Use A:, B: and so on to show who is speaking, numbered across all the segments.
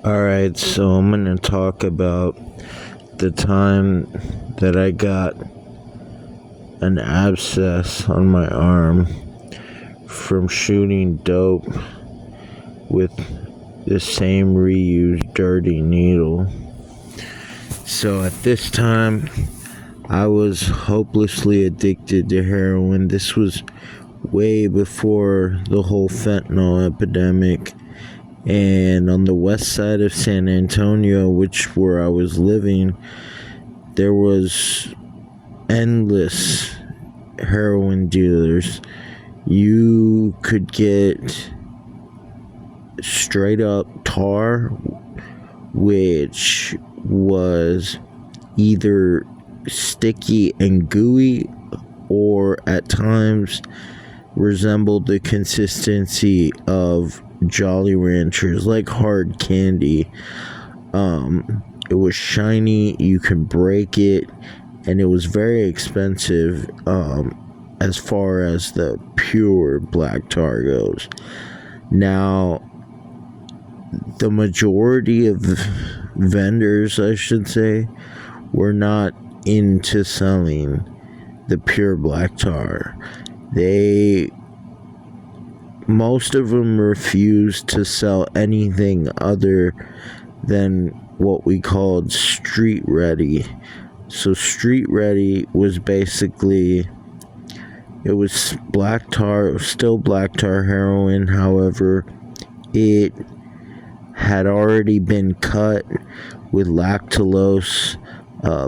A: Alright, so I'm gonna talk about the time that I got an abscess on my arm from shooting dope with the same reused dirty needle. So at this time, I was hopelessly addicted to heroin. This was way before the whole fentanyl epidemic. And on the west side of San Antonio, where I was living, there was endless heroin dealers. You could get straight up tar, which was either sticky and gooey or at times resembled the consistency of Jolly Ranchers, like hard candy. It was shiny, you could break it, and it was very expensive as far as the pure black tar goes. Now, the majority of vendors, I should say, were not into selling the pure black tar. Most of them refused to sell anything other than what we called street ready. So street ready was basically, it was black tar, it was still black tar heroin. However, it had already been cut with lactulose,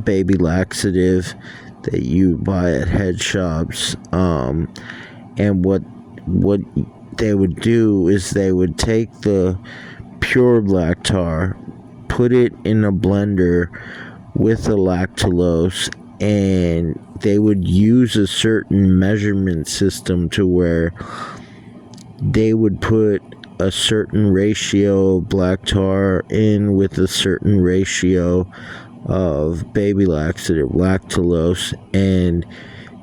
A: baby laxative that you buy at head shops. And what they would do is they would take the pure black tar, put it in a blender with the lactulose, and they would use a certain measurement system to where they would put a certain ratio of black tar in with a certain ratio of baby laxative, lactulose, and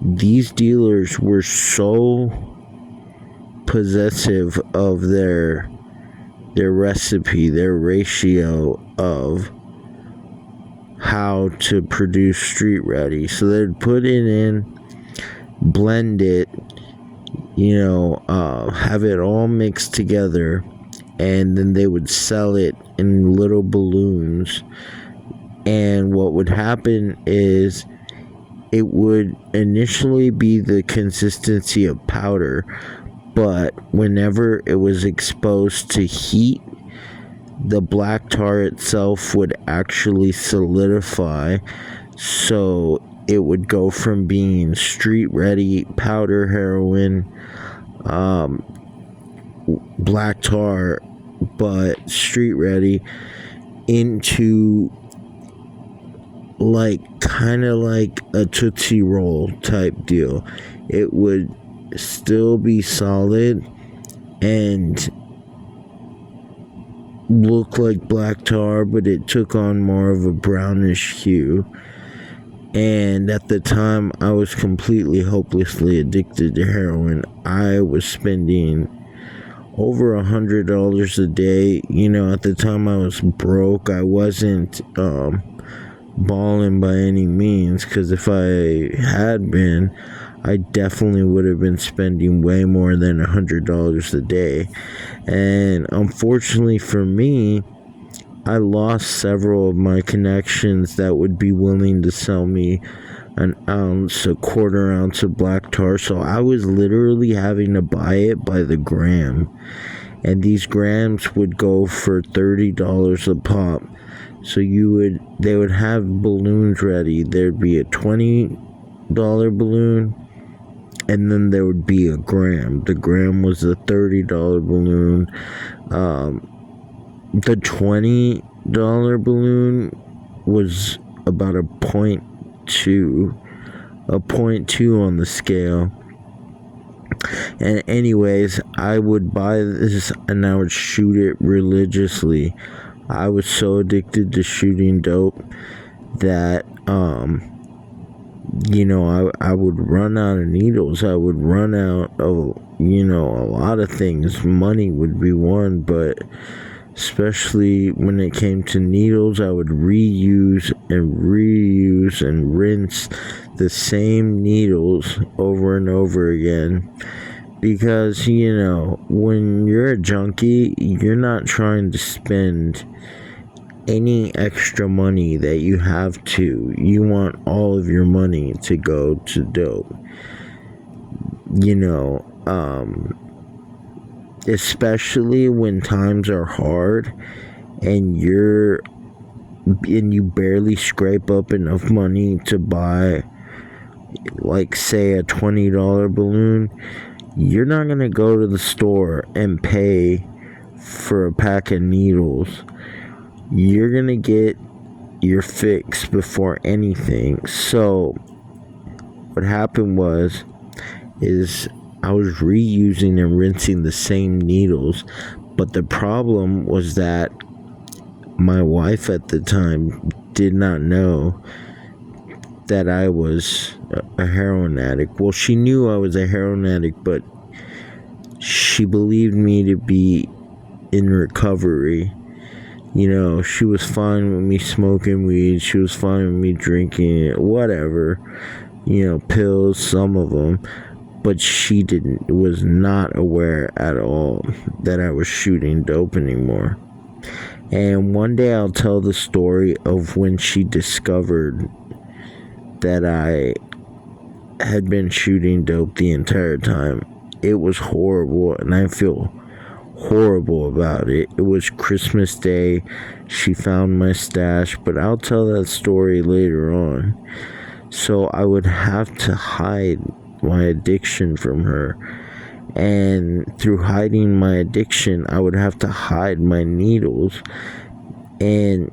A: these dealers were so possessive of their recipe, their ratio of how to produce street ready. So they'd put it in, blend it, have it all mixed together, and then they would sell it in little balloons. And what would happen is it would initially be the consistency of powder, but whenever it was exposed to heat, the black tar itself would actually solidify, so it would go from being street ready powder heroin, black tar but street ready, into kind of like a Tootsie Roll type deal. It would still be solid and look like black tar, but it took on more of a brownish hue. And at the time, I was completely hopelessly addicted to heroin. I was spending over $100 a day. At the time I was broke. I wasn't balling by any means, because if I had been, I definitely would have been spending way more than $100 a day. And unfortunately for me, I lost several of my connections that would be willing to sell me an ounce, a quarter ounce of black tar. So I was literally having to buy it by the gram. And these grams would go for $30 a pop. So they would have balloons ready. There'd be a $20 balloon, and then there would be a gram. The gram was a $30 balloon. The $20 balloon was about a 0.2 on the scale. And anyways, I would buy this and I would shoot it religiously. I was so addicted to shooting dope that I would run out of needles. I would run out of a lot of things. Money would be one, but especially when it came to needles. I would reuse and rinse the same needles over and over again, because when you're a junkie, you're not trying to spend any extra money that you have to. You want all of your money to go to dope. Especially when times are hard and you barely scrape up enough money to buy, like, say, a $20 balloon. You're not going to go to the store and pay for a pack of needles. You're going to get your fix before anything. So what happened is I was reusing and rinsing the same needles, but the problem was that my wife at the time did not know that I was a heroin addict. Well, she knew I was a heroin addict, but she believed me to be in recovery. She was fine with me smoking weed. She was fine with me drinking it, whatever. Pills, some of them. But she was not aware at all that I was shooting dope anymore. And one day I'll tell the story of when she discovered that I had been shooting dope the entire time. It was horrible, and I feel horrible about it. It was Christmas Day. She found my stash, but I'll tell that story later on. So I would have to hide my addiction from her, and through hiding my addiction, I would have to hide my needles. And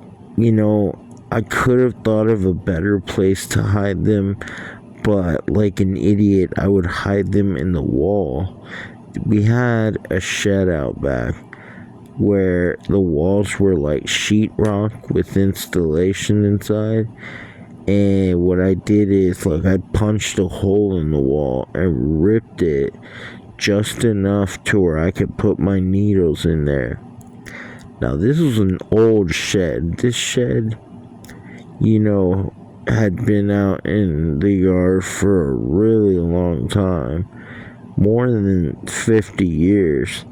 A: I could have thought of a better place to hide them, but like an idiot, I would hide them in the wall. We had a shed out back where the walls were like sheetrock with installation inside. And what I did is, I punched a hole in the wall and ripped it just enough to where I could put my needles in there. Now, this was an old shed. This shed, had been out in the yard for a really long time. More than 50 years.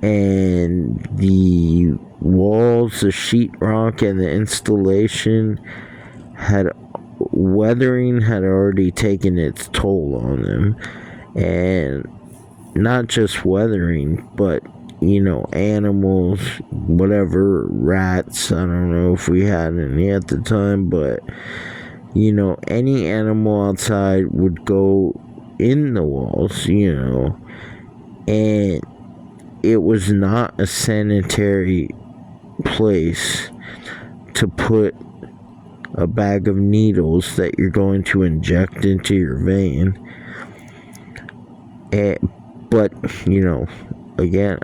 A: And the walls, the sheetrock, and the installation weathering had already taken its toll on them. And not just weathering, but animals, whatever, rats. I don't know if we had any at the time, but any animal outside would go in the walls, and it was not a sanitary place to put a bag of needles that you're going to inject into your vein. But again,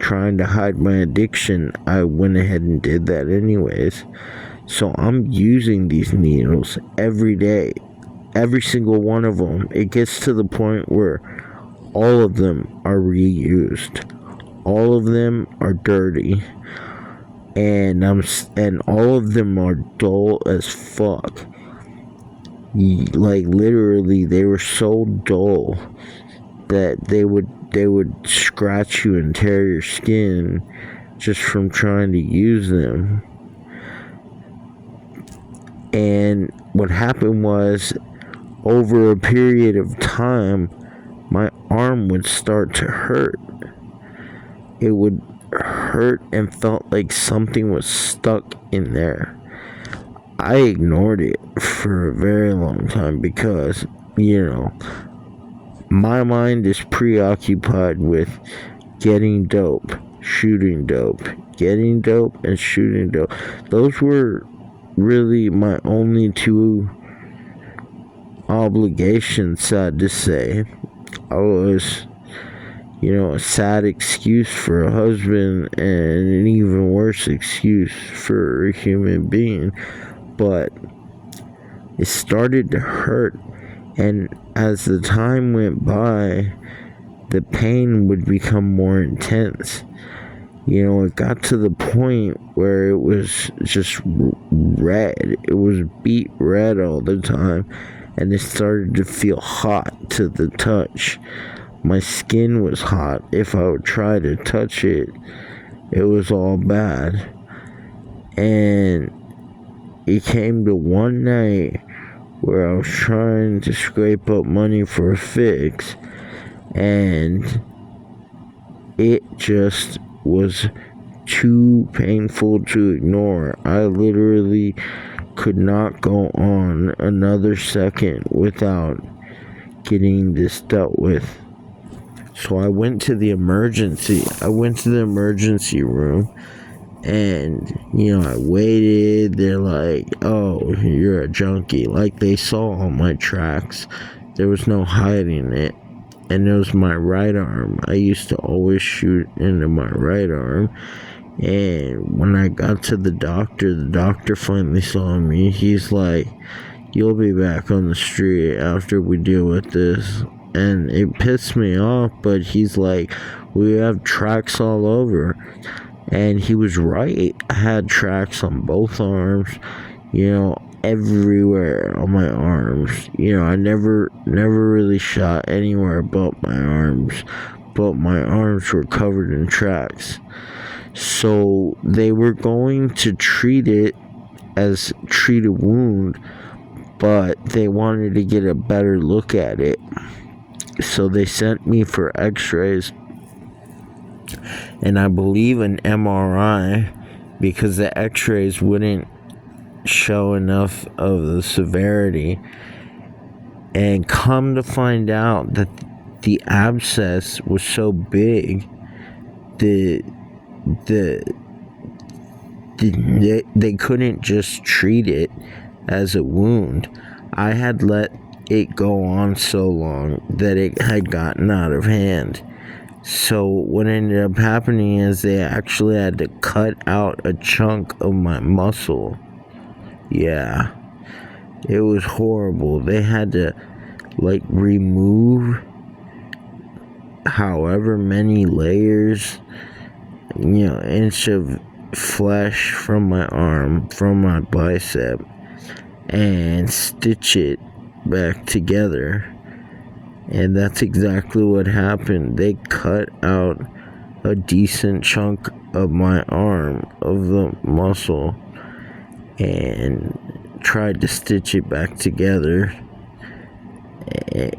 A: trying to hide my addiction, I went ahead and did that anyways. So I'm using these needles every day, every single one of them. It gets to the point where all of them are reused, all of them are dirty, and all of them are dull as fuck. Like, literally, they were so dull that they would scratch you and tear your skin just from trying to use them. And what happened was, over a period of time, my arm would start to hurt. It would hurt and felt like something was stuck in there. I ignored it for a very long time because, my mind is preoccupied with getting dope, shooting dope, getting dope, and shooting dope. Those were really my only two obligations, sad to say. I was, a sad excuse for a husband and an even worse excuse for a human being. But it started to hurt, and as the time went by, the pain would become more intense. It got to the point where it was just red. It was beet red all the time, and it started to feel hot to the touch. My skin was hot. If I would try to touch it, it was all bad. And it came to one night where I was trying to scrape up money for a fix, and it just was too painful to ignore. I literally could not go on another second without getting this dealt with. So I went to the emergency room, and I waited. They're like, "Oh, you're a junkie." Like, they saw all my tracks. There was no hiding it. And it was my right arm. I used to always shoot into my right arm. And when I got to the doctor finally saw me. He's like, "You'll be back on the street after we deal with this." And it pissed me off, but he's like, "We have tracks all over." And he was right. I had tracks on both arms, everywhere on my arms. I never really shot anywhere but my arms, but my arms were covered in tracks. So they were going to treat a wound, but they wanted to get a better look at it. So they sent me for x-rays, and I believe an MRI, because the x-rays wouldn't show enough of the severity. And come to find out that the abscess was so big, they couldn't just treat it as a wound. I had let it go on so long that it had gotten out of hand. So what ended up happening is they actually had to cut out a chunk of my muscle. Yeah, it was horrible. They had to remove however many layers, inch of flesh from my arm, from my bicep, and stitch it back together. And that's exactly what happened. They cut out a decent chunk of my arm, of the muscle, and tried to stitch it back together. It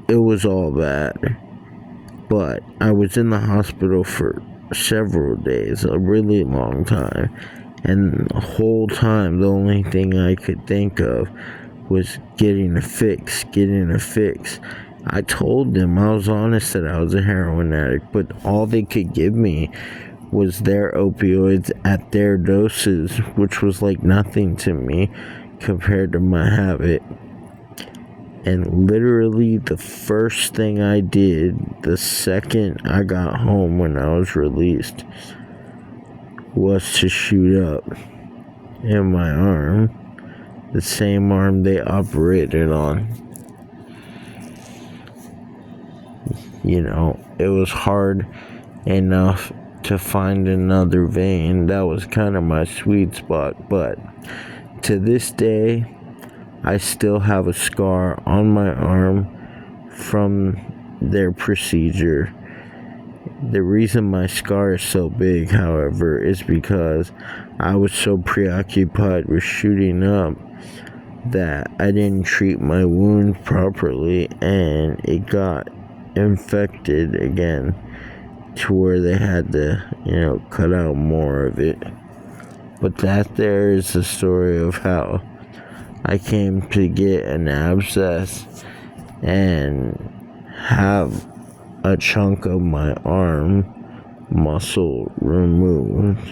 A: was all bad. But I was in the hospital for several days, a really long time. And the whole time, the only thing I could think of was getting a fix. I told them, I was honest, that I was a heroin addict, but all they could give me was their opioids at their doses, which was like nothing to me compared to my habit. And literally the first thing I did the second I got home when I was released was to shoot up in my arm, the same arm they operated on. It was hard enough to find another vein. That was kind of my sweet spot. But to this day, I still have a scar on my arm from their procedure. The reason my scar is so big, however, is because I was so preoccupied with shooting up that I didn't treat my wound properly, and it got infected again to where they had to, cut out more of it. But that there is the story of how I came to get an abscess and have a chunk of my arm muscle removed.